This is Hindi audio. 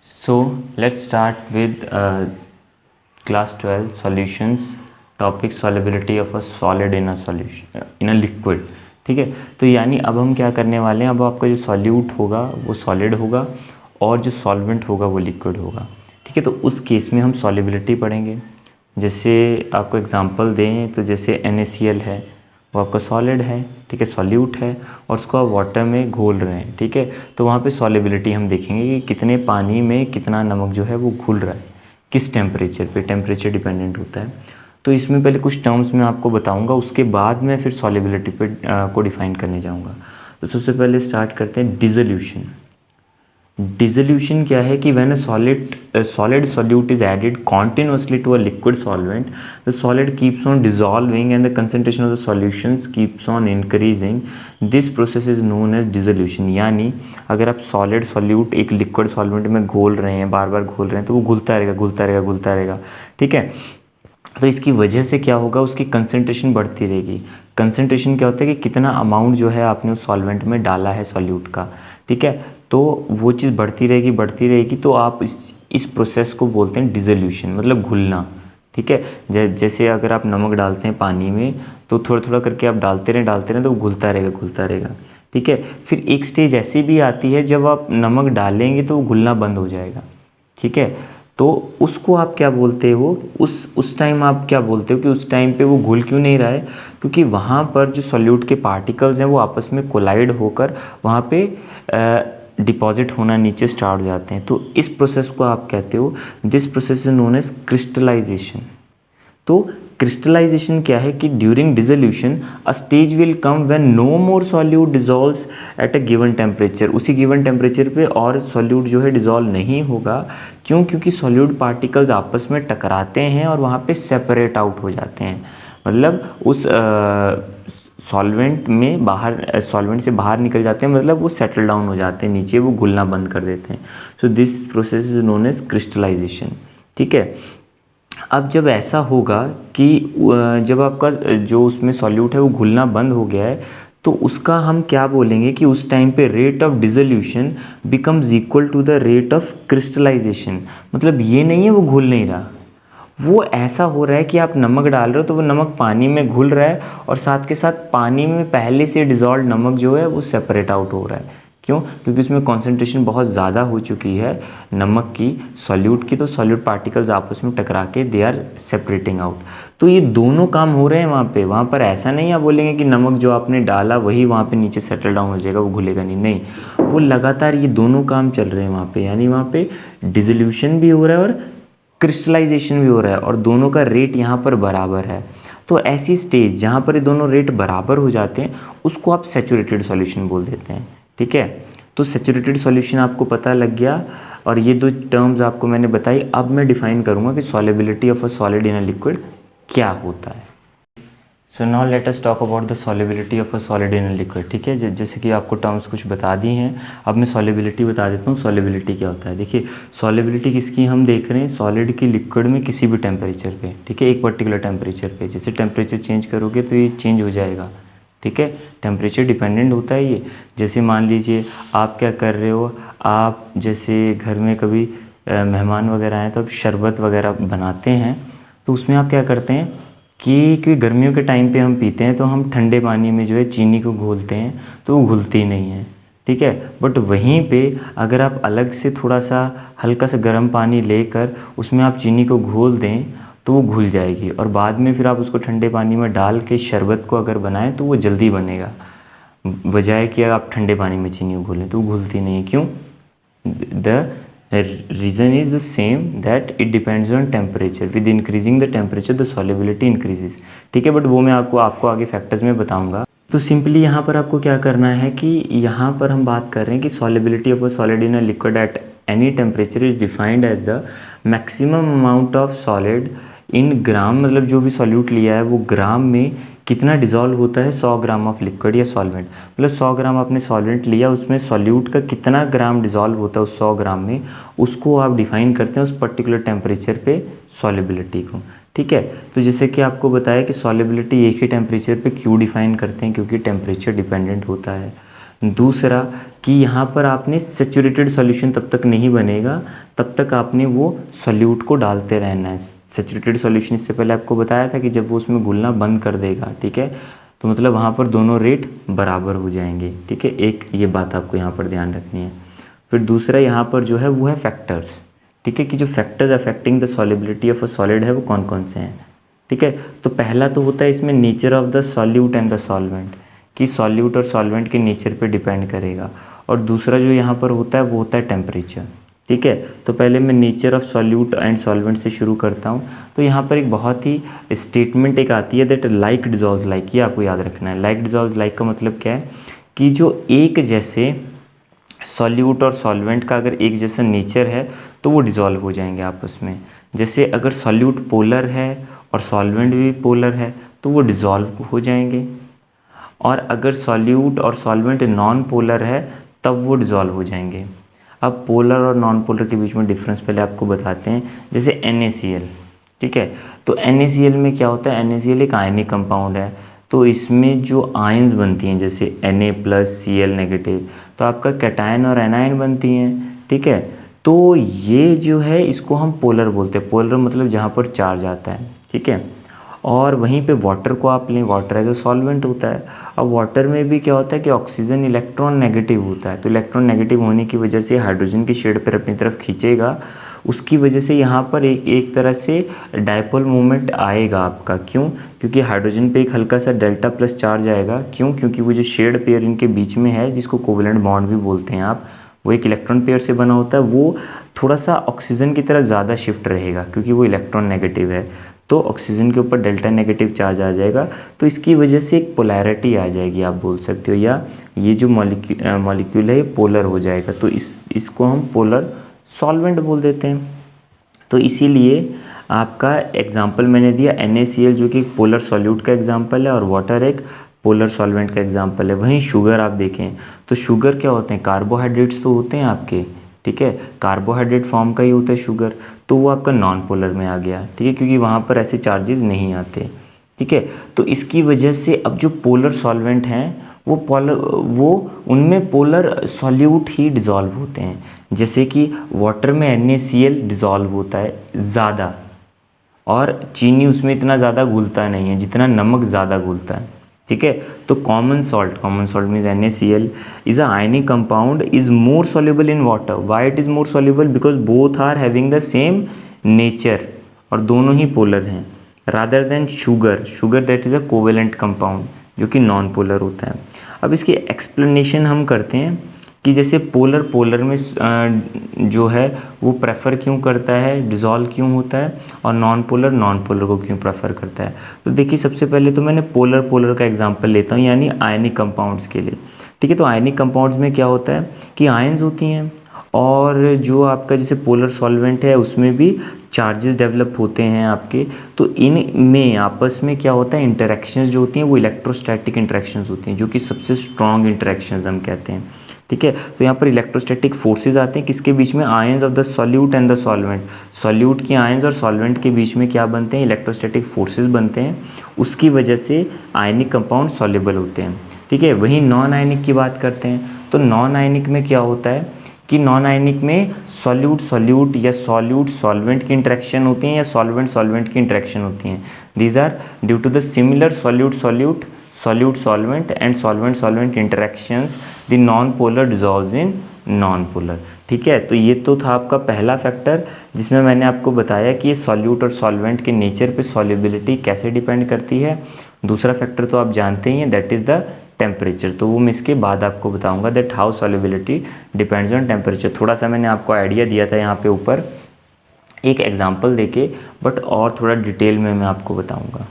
So let's start with class 12 solutions topic solubility of a solid in a solution in a liquid। ठीक है, तो यानी अब हम क्या करने वाले हैं, अब आपका जो सॉल्यूट होगा वो सॉलिड होगा और जो सॉल्वेंट होगा वो लिक्विड होगा। ठीक है, तो उस केस में हम सॉलिबिलिटी पढ़ेंगे। जैसे आपको एग्जांपल दें तो जैसे NaCl है, वो आपका सॉलिड है, ठीक है, सॉल्यूट है और उसको आप वाटर में घोल रहे हैं। ठीक है, तो वहाँ पे सॉलिबिलिटी हम देखेंगे कि कितने पानी में कितना नमक जो है वो घुल रहा है, किस टेम्परेचर पे, टेम्परेचर डिपेंडेंट होता है। तो इसमें पहले कुछ टर्म्स मैं आपको बताऊंगा, उसके बाद मैं फिर सॉलिबिलिटी पे को डिफाइन करने जाऊंगा। तो सबसे पहले स्टार्ट करते हैं डिसोल्यूशन। डिसोल्यूशन क्या है कि when a solid solute is added continuously to a liquid solvent, the solid keeps on dissolving and the concentration of the solutions keeps on increasing. This process is known as dissolution। यानी अगर आप सॉलिड सॉल्यूट एक लिक्विड सॉल्वेंट में घोल रहे हैं, बार बार घोल रहे हैं, तो वो घुलता रहेगा घुलता रहेगा घुलता रहेगा। ठीक है, तो इसकी वजह से क्या होगा, उसकी कंसंट्रेशन बढ़ती रहेगी। कंसंट्रेशन क्या होता है कि कितना अमाउंट जो है आपने उस सॉल्वेंट में डाला है सॉल्यूट का, ठीक है, तो वो चीज़ बढ़ती रहेगी। तो आप इस प्रोसेस को बोलते हैं डिसोल्यूशन, मतलब घुलना। ठीक है, जैसे अगर आप नमक डालते हैं पानी में तो थोड़ा थोड़ा करके आप डालते रहें तो वो घुलता रहेगा। ठीक है, फिर एक स्टेज ऐसी भी आती है जब आप नमक डालेंगे तो वो घुलना बंद हो जाएगा। ठीक है, तो उसको आप क्या बोलते हो, उस टाइम आप क्या बोलते हो कि उस टाइम पे वो घुल क्यों नहीं रहा है, क्योंकि वहाँ पर जो सॉल्यूट के पार्टिकल्स हैं वो आपस में कोलाइड होकर वहाँ पे डिपॉजिट होना नीचे स्टार्ट हो जाते हैं। तो इस प्रोसेस को आप कहते हो, this process is known as crystallisation. तो क्रिस्टलाइजेशन क्या है कि during dissolution a stage will come when no more solute dissolves at a given temperature. उसी गिवन टेम्परेचर पे और सॉल्यूट जो है डिजॉल्व नहीं होगा। क्यों? क्योंकि सॉल्यूट पार्टिकल्स आपस में टकराते हैं और वहाँ पे सेपरेट आउट हो जाते हैं। मतलब उस सॉल्वेंट में बाहर, सॉल्वेंट से बाहर निकल जाते हैं, मतलब वो सेटल डाउन हो जाते हैं नीचे, वो घुलना बंद कर देते हैं। So this process is known as crystallisation. ठीक है, अब जब ऐसा होगा कि जब आपका जो उसमें सॉल्यूट है वो घुलना बंद हो गया है, तो उसका हम क्या बोलेंगे कि उस टाइम पे rate of dissolution becomes equal to the rate of crystallisation. मतलब ये नहीं है वो घुल नहीं रहा, वो ऐसा हो रहा है कि आप नमक डाल रहे हो तो वो नमक पानी में घुल रहा है और साथ के साथ पानी में पहले से डिज़ोल्व नमक जो है वो सेपरेट आउट हो रहा है। क्यों? क्योंकि उसमें कॉन्सेंट्रेशन बहुत ज़्यादा हो चुकी है नमक की, सॉल्यूट की, तो सॉल्यूट पार्टिकल्स आपस में टकरा के दे आर सेपरेटिंग आउट। तो ये दोनों काम हो रहे हैं वहाँ पर ऐसा नहीं आप बोलेंगे कि नमक जो आपने डाला वही वहाँ पे नीचे सेटल डाउन हो जाएगा, वो घुलेगा नहीं, वो लगातार ये दोनों काम चल रहे हैं वहाँ पे। यानी वहाँ पे डिसोल्यूशन भी हो रहा है और क्रिस्टलाइजेशन भी हो रहा है और दोनों का रेट यहाँ पर बराबर है। तो ऐसी स्टेज जहाँ पर ये दोनों रेट बराबर हो जाते हैं उसको आप सैचुरेटेड सॉल्यूशन बोल देते हैं। ठीक है, तो सैचुरेटेड सॉल्यूशन आपको पता लग गया और ये दो टर्म्स आपको मैंने बताई। अब मैं डिफाइन करूँगा कि solubility of a solid in a liquid क्या होता है। So now let us talk about the solubility of a solid in a liquid. ठीक है, जैसे कि आपको टर्म्स कुछ बता दी हैं, अब मैं सॉलिबिलिटी बता देता हूँ। सॉलिबिलिटी क्या होता है, देखिए सॉलिबिलिटी किसकी हम देख रहे हैं, सॉलिड की लिक्विड में किसी भी टेम्परेचर पे। ठीक है, एक पर्टिकुलर टेम्परेचर पे, जैसे टेम्परेचर चेंज करोगे तो ये चेंज हो जाएगा। ठीक है, टेम्परेचर डिपेंडेंट होता है ये। जैसे मान लीजिए आप क्या कर रहे हो, आप जैसे घर में कभी मेहमान वगैरह आए तो आप शरबत वगैरह बनाते हैं, तो उसमें आप क्या करते हैं कि गर्मियों के टाइम पे हम पीते हैं तो हम ठंडे पानी में जो है चीनी को घोलते हैं तो वो घुलती नहीं है। ठीक है, बट वहीं पे अगर आप अलग से थोड़ा सा हल्का सा गर्म पानी लेकर उसमें आप चीनी को घोल दें तो वो घुल जाएगी और बाद में फिर आप उसको ठंडे पानी में डाल के शरबत को अगर बनाएं तो वो जल्दी बनेगा, बजाय कि आप ठंडे पानी में चीनी को घोलें तो वो घुलती नहीं है। क्यों? The reason is the same, that it depends on temperature. With increasing the temperature the solubility increases. ठीक है, बट वो मैं आपको आगे फैक्टर्स में बताऊंगा। तो सिंपली यहाँ पर आपको क्या करना है कि यहाँ पर हम बात कर रहे हैं कि solubility of a solid in a liquid at any temperature is defined as the maximum amount of solid in ग्राम, मतलब जो भी सॉल्यूट लिया है वो ग्राम में कितना डिज़ोल्व होता है 100 ग्राम ऑफ लिक्विड या सॉल्वेंट। मतलब 100 ग्राम आपने सॉल्वेंट लिया, उसमें सॉल्यूट का कितना ग्राम डिज़ोल्व होता है उस 100 ग्राम में, उसको आप डिफ़ाइन करते हैं उस पर्टिकुलर टेम्परेचर पे सॉलिबिलिटी को। ठीक है, तो जैसे कि आपको बताया कि सॉलिबिलिटी एक ही टेम्परेचर पे क्यों डिफ़ाइन करते हैं, क्योंकि टेम्परेचर डिपेंडेंट होता है। दूसरा कि यहाँ पर आपने सेचुरेटेड सॉल्यूशन तब तक नहीं बनेगा, तब तक आपने वो सॉल्यूट को डालते रहना है। सेचुरेटेड सॉल्यूशन इससे पहले आपको बताया था कि जब वो उसमें घुलना बंद कर देगा, ठीक है, तो मतलब वहाँ पर दोनों रेट बराबर हो जाएंगे, ठीक है। एक ये बात आपको यहाँ पर ध्यान रखनी है। फिर दूसरा यहाँ पर जो है वो है फैक्टर्स, ठीक है, कि जो factors affecting the solubility of a solid है वो कौन कौन से हैं, ठीक है। तो पहला तो होता है इसमें nature of the solute and the solvent, कि सॉल्यूट और सॉल्वेंट के नेचर पे डिपेंड करेगा। और दूसरा जो यहाँ पर होता है वो होता है टेम्परेचर, ठीक है। तो पहले मैं nature of solute and solvent से शुरू करता हूँ। तो यहाँ पर एक बहुत ही स्टेटमेंट एक आती है दैट लाइक डिजॉल्व लाइक, ये आपको याद रखना है। लाइक डिजॉल्व लाइक का मतलब क्या है कि जो एक जैसे सॉल्यूट और सॉल्वेंट का अगर एक जैसा नेचर है तो वो डिज़ोल्व हो जाएंगे आपस में। जैसे अगर सॉल्यूट पोलर है और सॉल्वेंट भी पोलर है तो वो डिज़ोल्व हो जाएंगे, और अगर सॉल्यूट और सॉल्वेंट नॉन पोलर है तब वो डिज़ोल्व हो जाएंगे। अब पोलर और नॉन पोलर के बीच में डिफरेंस पहले आपको बताते हैं। जैसे NaCl, ठीक है, तो NaCl में क्या होता है, NaCl एक आयनिक कंपाउंड है, तो इसमें जो आयंस बनती हैं जैसे Na+Cl-, तो आपका कैटायन और एनायन बनती हैं, ठीक है। तो ये जो है इसको हम पोलर बोलते हैं। पोलर मतलब जहाँ पर चार्ज आता है, ठीक है। और वहीं पे वाटर को आप लें, वाटर एज अ सॉल्वेंट होता है। अब वाटर में भी क्या होता है कि ऑक्सीजन इलेक्ट्रॉन नेगेटिव होता है, तो इलेक्ट्रॉन नेगेटिव होने की वजह से हाइड्रोजन की शेड पर अपनी तरफ खींचेगा, उसकी वजह से यहाँ पर एक तरह से डायपोल मोमेंट आएगा आपका। क्यों? क्योंकि हाइड्रोजन पे एक हल्का सा डेल्टा प्लस चार्ज आएगा। क्यों? क्योंकि वो जो शेड पेयर इनके बीच में है, जिसको कोवेलेंट बॉन्ड भी बोलते हैं आप, वो एक इलेक्ट्रॉन पेयर से बना होता है, वो थोड़ा सा ऑक्सीजन की तरफ ज़्यादा शिफ्ट रहेगा क्योंकि वो इलेक्ट्रॉन नेगेटिव है, तो ऑक्सीजन के ऊपर डेल्टा नेगेटिव चार्ज आ जाएगा, तो इसकी वजह से एक पोलैरिटी आ जाएगी, आप बोल सकते हो, या ये जो मॉलिक्यूल है ये पोलर हो जाएगा, तो इसको हम पोलर सॉल्वेंट बोल देते हैं। तो इसीलिए आपका एग्जाम्पल मैंने दिया NaCl जो कि पोलर सॉल्यूट का एग्जाम्पल है, और वाटर एक पोलर सॉल्वेंट का एग्जाम्पल है। वहीं शुगर आप देखें तो शुगर क्या होते हैं, कार्बोहाइड्रेट्स तो होते हैं आपके, ठीक है, कार्बोहाइड्रेट फॉर्म का ही होता है शुगर, तो वो आपका नॉन पोलर में आ गया, ठीक है, क्योंकि वहाँ पर ऐसे चार्जेस नहीं आते, ठीक है। तो इसकी वजह से अब जो पोलर सॉल्वेंट हैं वो उनमें पोलर सॉल्यूट ही डिज़ोल्व होते हैं। जैसे कि वाटर में NaCl डिज़ोल्व होता है ज़्यादा, और चीनी उसमें इतना ज़्यादा घुलता नहीं है जितना नमक ज़्यादा घुलता है, ठीक है। तो common salt means NaCl is a ionic compound, is more soluble in water. Why it is more soluble? Because both are having the same nature, और दोनों ही पोलर हैं, rather than sugar that is a covalent compound जो कि नॉन पोलर होता है। अब इसकी एक्सप्लेनेशन हम करते हैं कि जैसे पोलर में जो है वो प्रेफर क्यों करता है, डिज़ोल्व क्यों होता है, और नॉन पोलर को क्यों प्रेफर करता है। तो देखिए, सबसे पहले तो मैंने पोलर का एग्जांपल लेता हूँ, यानी आयनिक कंपाउंड्स के लिए, ठीक है। तो आयनिक कंपाउंड्स में क्या होता है कि आयंस होती हैं, और जो आपका जैसे पोलर सॉल्वेंट है उसमें भी चार्जेस डेवलप होते हैं आपके, तो इनमें आपस में क्या होता है, इंटरेक्शंस जो होती हैं वो इलेक्ट्रोस्टैटिक इंटरेक्शंस होती हैं, जो कि सबसे स्ट्रॉन्ग इंटरेक्शंस हम कहते हैं, ठीक है। तो यहाँ पर इलेक्ट्रोस्टैटिक फोर्सेस आते हैं किसके बीच में, ions of the solute and the solvent. Solute की आयंस और सॉल्वेंट के बीच में क्या बनते हैं, इलेक्ट्रोस्टैटिक फोर्सेस बनते हैं, उसकी वजह से आयनिक कंपाउंड सॉल्युबल होते हैं, ठीक है। वहीं नॉन आयनिक की बात करते हैं, तो नॉन आयनिक में क्या होता है कि नॉन आयनिक में सॉल्यूट या सॉल्वेंट की इंटरेक्शन होती हैं, या सॉल्वेंट की इंटरेक्शन होती हैं। These are due to the similar solute-solvent and solvent interactions, the non-polar dissolves in non-polar, ठीक है। तो ये तो था आपका पहला फैक्टर, जिसमें मैंने आपको बताया कि ये सॉल्यूट और सॉल्वेंट के नेचर पे सॉल्युबिलिटी कैसे डिपेंड करती है। दूसरा फैक्टर तो आप जानते ही हैं, दैट इज़ द टेम्परेचर, तो वो मैं इसके बाद आपको बताऊंगा that how solubility depends on temperature. थोड़ा सा मैंने आपको आइडिया दिया था यहाँ पे ऊपर एक एग्जांपल देके, बट और थोड़ा डिटेल में मैं आपको बताऊंगा।